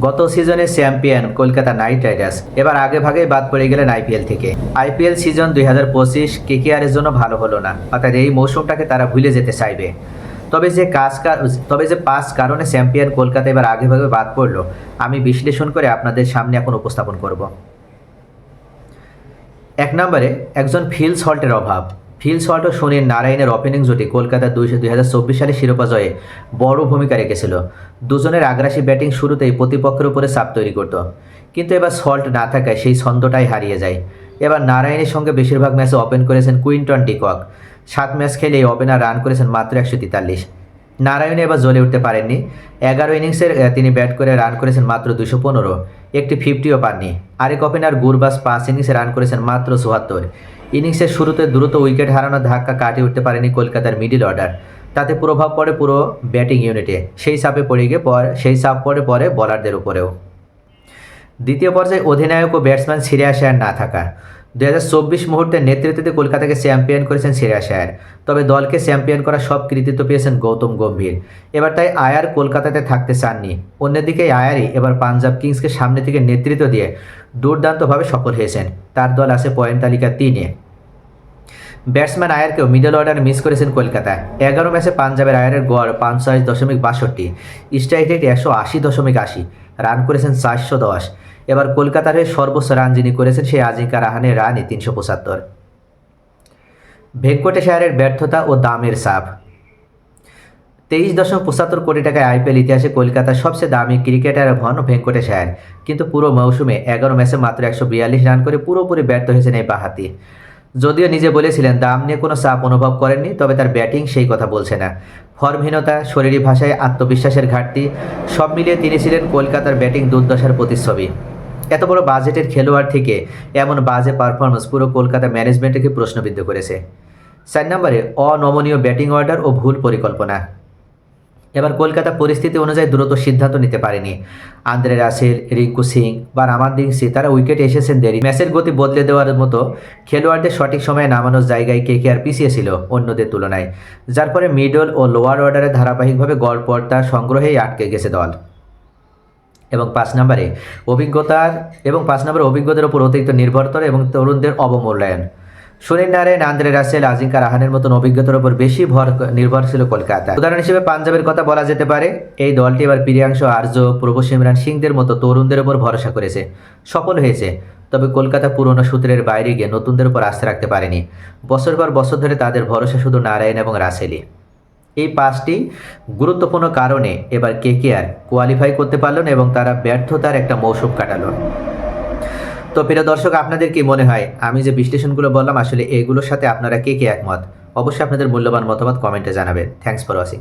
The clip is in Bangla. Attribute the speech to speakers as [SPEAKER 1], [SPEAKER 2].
[SPEAKER 1] গত সিজনের চ্যাম্পিয়ন কলকাতা নাইট রাইডার্স এবার আগে ভাগেই বাদ পড়ে গেলেন আইপিএল থেকে। আইপিএল সিজন 2025 কেকেআরের জন্য ভালো হলো না, অর্থাৎ এই মৌসুমটাকে তারা ভুলে যেতে চাইবে। তবে যে 5 কারণে চ্যাম্পিয়ন কলকাতা এবার আগে ভাগে বাদ পড়লো, আমি বিশ্লেষণ করে আপনাদের সামনে এখন উপস্থাপন করব। 1 নম্বরে একজন ফিল সল্টের অভাব। ফিল সল্ট ও সুনীল নারায়ণের ওপেনিং জুটি কলকাতা 2024 সালে শিরোপা জয়ে বড় ভূমিকা রেখেছিল। দুজনের আগ্রাসী ব্যাটিং শুরুতেই প্রতিপক্ষের উপরে চাপ তৈরি করত, কিন্তু এবার সল্ট না থাকায় সেই ছন্দটাই হারিয়ে যায়। এবার নারায়ণের সঙ্গে বেশিরভাগ ম্যাচে ওপেন করেছেন কুইন্টন ডিকক। 7 ম্যাচ খেলে এই ওপেনার রান করেছেন মাত্র 143। নারায়ণ এবার জ্বলে উঠতে পারেননি। 11 ইনিংসের তিনি ব্যাট করে রান করেছেন মাত্র 215, একটি 50ও পাননি। আরেক ওপেনার গুরবাজ 5 ইনিংসে রান করেছেন মাত্র 74। ইনিংসের শুরুতে দ্রুত উইকেট হারানোর ধাক্কা কাটিয়ে উঠতে পারেনি কলকাতার মিডল অর্ডার। তাতে প্রভাব পড়ে পুরো ব্যাটিং ইউনিটে। সেই চাপ পড়ে বোলারদের উপরেও। দ্বিতীয় পর্যায়ে অধিনায়ক ও ব্যাটসম্যান শ্রেয়াস আয়ার না থাকা। 2024 মুহূর্তের নেতৃত্বে কলকাতাকে চ্যাম্পিয়ন করেছেন শ্রেয়াস আয়ার, তবে দলকে চ্যাম্পিয়ন করার সব কৃতিত্ব পেয়েছেন গৌতম গম্ভীর। এবার তাই আয়ার কলকাতাতে থাকতে চাননি। অন্যদিকে আয়ারই এবার পাঞ্জাব কিংসকে সামনে থেকে নেতৃত্ব দিয়ে দুর্দান্তভাবে সফল হয়েছেন। তার দল আছে পয়েন্ট তালিকা 3-এ। ব্যাটসম্যান আয়ারকেও মিডল অর্ডার মিস করেছেন কলকাতা। 11 ম্যাচে পাঞ্জাবের আয়ারের গড় 65.62, স্ট্রাইক রেট 180.80, রান করেছেন 410। এবার কলকাতার হয়ে সর্বোচ্চ রান যিনি করেছেন সেই আজিঙ্কা রাহানের রানই 375। ভেঙ্কটেশ আয়ারের ব্যর্থতা ও দামের চাপ। 23.75 কোটি টাকায় আইপিএল ইতিহাসে কলকাতার সবচেয়ে দামি ক্রিকেটার হন ভেঙ্কটেশ আয়ার, কিন্তু পুরো মৌসুমে 11 ম্যাচে মাত্র 142 রান করে পুরোপুরি ব্যর্থ হয়েছেন এই বাঁহাতি। যদিও নিজে বলেছিলেন দাম নিয়ে কোনো চাপ অনুভব করেননি, তবে তার ব্যাটিং সেই কথা বলছে না। ফর্মহীনতা, শরীরী ভাষায় আত্মবিশ্বাসের ঘাটতি, সব মিলিয়ে তিনি ছিলেন কলকাতার ব্যাটিং দুর্দশার প্রতিচ্ছবি। এত বড় বাজেটের খেলোয়াড় থেকে এমন বাজে পারফরমেন্স পুরো কলকাতা ম্যানেজমেন্টকে প্রশ্নবিদ্ধ করেছে। 4 নম্বরে অনমনীয় ব্যাটিং অর্ডার ও ভুল পরিকল্পনা। এবার কলকাতা পরিস্থিতি অনুযায়ী দ্রুত সিদ্ধান্ত নিতে পারেনি। আন্দ্রে রাসেল, রিঙ্কু সিং বা রামানদীপ সিং তারা উইকেটে এসেছেন দেরি। ম্যাচের গতি বদলে দেওয়ার মতো খেলোয়াড়দের সঠিক সময়ে নামানোর জায়গায় কেকেআর পিছিয়ে ছিল অন্যদের তুলনায়, যার ফলে মিডল ও লোয়ার অর্ডারে ধারাবাহিকভাবে গড় পড়তা সংগ্রহেই আটকে গেছে দল। এবং 5 নম্বরে অভিজ্ঞতার উপর অতিরিক্ত নির্ভরতা এবং তরুণদের অবমূল্যায়ন। সুনীল নারায়ণ, আন্দ্রে রাসেল, আজিঙ্কা রাহানের মতন অভিজ্ঞতার উপর বেশি নির্ভর ছিল কলকাতা। উদাহরণ হিসেবে পাঞ্জাবের কথা বলা যেতে পারে। এই দলটি এবার প্রিয়াংশু আর্য, প্রভু সিমরান সিংদের মতো তরুণদের উপর ভরসা করেছে, সফল হয়েছে। তবে কলকাতা পুরনো সূত্রের বাইরে গিয়ে নতুনদের উপর আস্থা রাখতে পারেনি। বছর পর বছর ধরে তাদের ভরসা শুধু নারায়ণ এবং রাসেলই। এই 5টি গুরুত্বপূর্ণ কারণে এবার কেকেআর কোয়ালিফাই করতে পারল না এবং তারা ব্যর্থতার একটা মৌসুম কাটালো। তো প্রিয় দর্শক, আপনাদের কি মনে হয় আমি যে বিশ্লেষণগুলো বললাম আসলে এগুলোর সাথে আপনারা কে একমত? অবশ্যই আপনাদের মূল্যবান মতামত কমেন্টে জানাবেন। Thanks for watching.